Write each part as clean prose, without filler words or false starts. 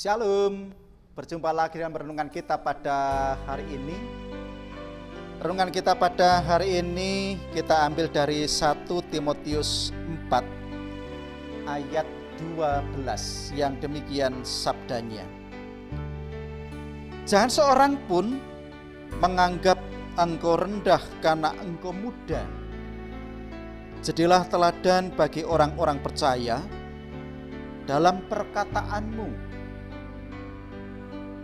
Shalom, berjumpa lagi dalam renungan kita pada hari ini. Renungan kita pada hari ini kita ambil dari 1 Timotius 4 ayat 12 yang demikian sabdanya. Jangan seorang pun menganggap engkau rendah karena engkau muda. Jadilah teladan bagi orang-orang percaya dalam perkataanmu,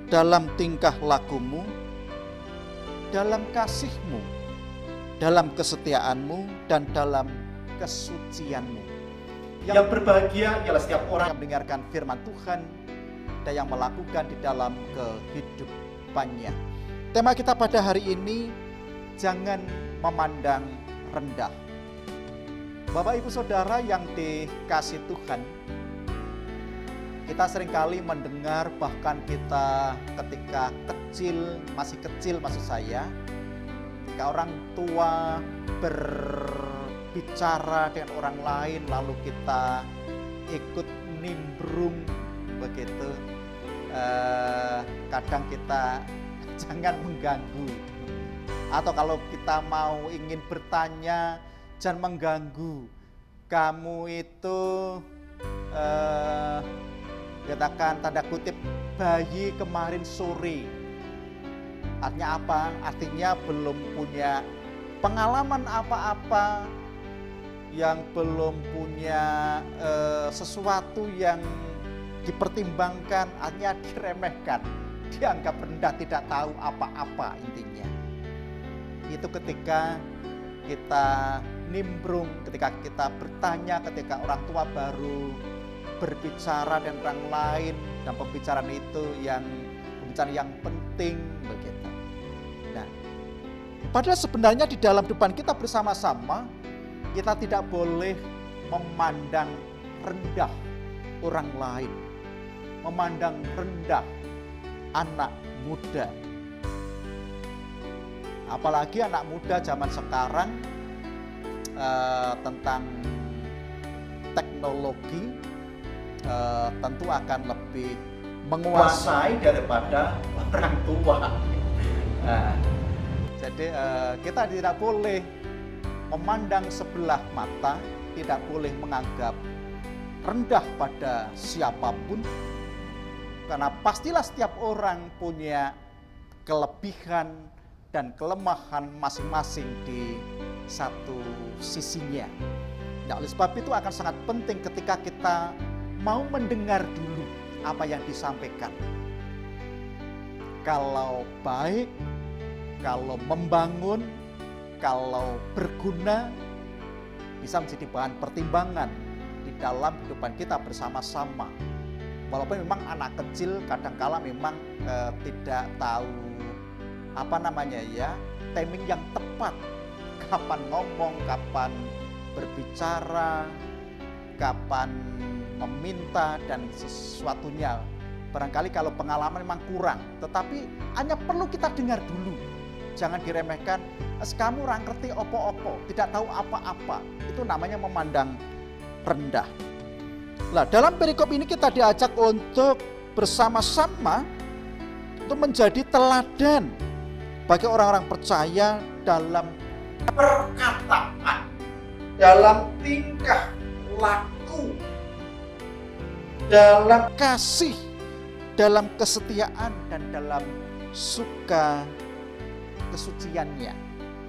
dalam tingkah lakumu, dalam kasihmu, dalam kesetiaanmu, dan dalam kesucianmu. Yang berbahagia ialah setiap orang yang mendengarkan firman Tuhan dan yang melakukan di dalam kehidupannya. Tema kita pada hari ini, jangan memandang rendah. Bapak Ibu Saudara yang dikasih Tuhan, kita seringkali mendengar, bahkan kita ketika kecil, masih kecil maksud saya, ketika orang tua berbicara dengan orang lain lalu kita ikut nimbrung begitu, kadang kita jangan mengganggu, atau kalau kita mau ingin bertanya jangan mengganggu, kamu itu katakan tanda kutip bayi kemarin sore. Artinya apa? Artinya belum punya pengalaman apa-apa, yang belum punya sesuatu yang dipertimbangkan, artinya diremehkan, dianggap rendah, tidak tahu apa-apa intinya. Itu ketika kita nimbrung, ketika kita bertanya, ketika orang tua baru berbicara dengan orang lain, dan pembicaraan itu pembicaraan yang penting begitu. Nah, padahal sebenarnya di dalam kehidupan kita bersama-sama, kita tidak boleh memandang rendah orang lain, memandang rendah anak muda. Apalagi anak muda zaman sekarang, tentang teknologi tentu akan lebih menguasai daripada orang tua. Jadi kita tidak boleh memandang sebelah mata, tidak boleh menganggap rendah pada siapapun, karena pastilah setiap orang punya kelebihan dan kelemahan masing-masing di satu sisinya. Nah, oleh sebab itu akan sangat penting ketika kita mau mendengar dulu apa yang disampaikan. Kalau baik, kalau membangun, kalau berguna, bisa menjadi bahan pertimbangan di dalam kehidupan kita bersama-sama. Walaupun memang anak kecil kadangkala memang tidak tahu timing yang tepat, kapan ngomong, kapan berbicara, kapan meminta dan sesuatunya. Barangkali kalau pengalaman memang kurang, tetapi hanya perlu kita dengar dulu. Jangan diremehkan, kamu orang ngerti opo-opo, tidak tahu apa-apa. Itu namanya memandang rendah. Nah, dalam perikop ini kita diajak untuk bersama-sama untuk menjadi teladan bagi orang-orang percaya dalam perkataan, dalam tingkah laku, dalam kasih, dalam kesetiaan, dan dalam kesuciannya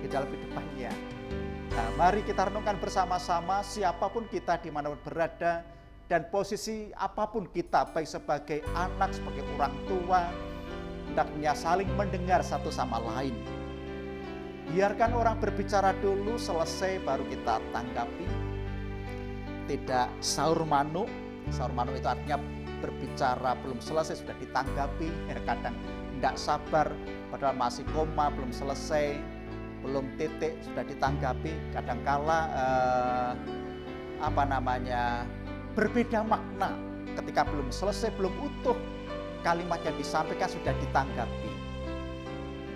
di dalam kehidupannya. Nah, mari kita renungkan bersama-sama, siapapun kita dimanapun berada dan posisi apapun kita, baik sebagai anak, sebagai orang tua, hendaknya saling mendengar satu sama lain. Biarkan orang berbicara dulu, selesai baru kita tanggapi. Tidak saur manuk. Saur manuk itu artinya berbicara belum selesai sudah ditanggapi. Kadang tidak sabar, padahal masih koma, belum selesai, belum titik sudah ditanggapi. Kadangkala berbeda makna ketika belum selesai, belum utuh, kalimat yang disampaikan sudah ditanggapi.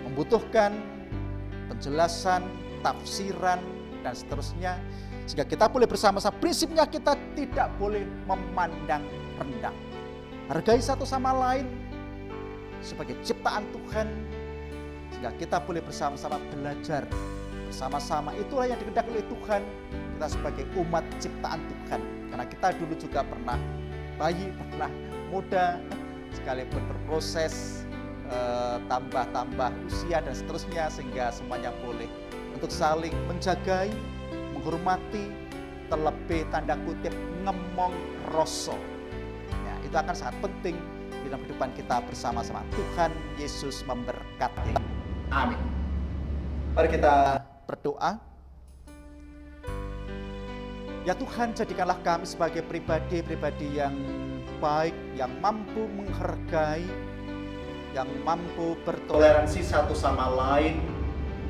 Membutuhkan penjelasan, tafsiran, dan seterusnya. Sehingga kita boleh bersama-sama, prinsipnya kita tidak boleh memandang rendah. Hargai satu sama lain sebagai ciptaan Tuhan, sehingga kita boleh bersama-sama belajar bersama-sama. Itulah yang dikehendaki oleh Tuhan, kita sebagai umat ciptaan Tuhan. Karena kita dulu juga pernah bayi, pernah muda, sekalipun berproses tambah usia dan seterusnya, sehingga semuanya boleh untuk saling menjagai, menghormati, terlebih tanda kutip ngemong roso. Ya, itu akan sangat penting di dalam kehidupan kita bersama-sama. Tuhan Yesus memberkati. Amin. Mari kita berdoa. Ya Tuhan, jadikanlah kami sebagai pribadi-pribadi yang baik, yang mampu menghargai, yang mampu bertoleransi satu sama lain,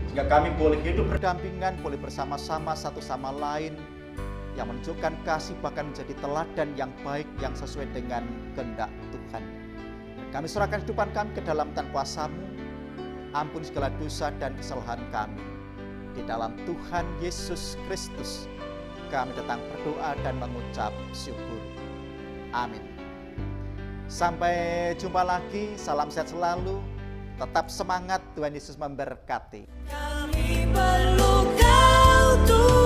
sehingga kami boleh hidup berdampingan, boleh bersama-sama satu sama lain, yang menunjukkan kasih, bahkan menjadi teladan yang baik, yang sesuai dengan kehendak Tuhan. Kami serahkan kehidupan kami ke dalam tangan kuasa-Mu. Ampun segala dosa dan kesalahan kami. Di dalam Tuhan Yesus Kristus kami datang berdoa dan mengucap syukur. Amin. Sampai jumpa lagi, salam sehat selalu, tetap semangat, Tuhan Yesus memberkati. Kami perlu Kau Tuhan.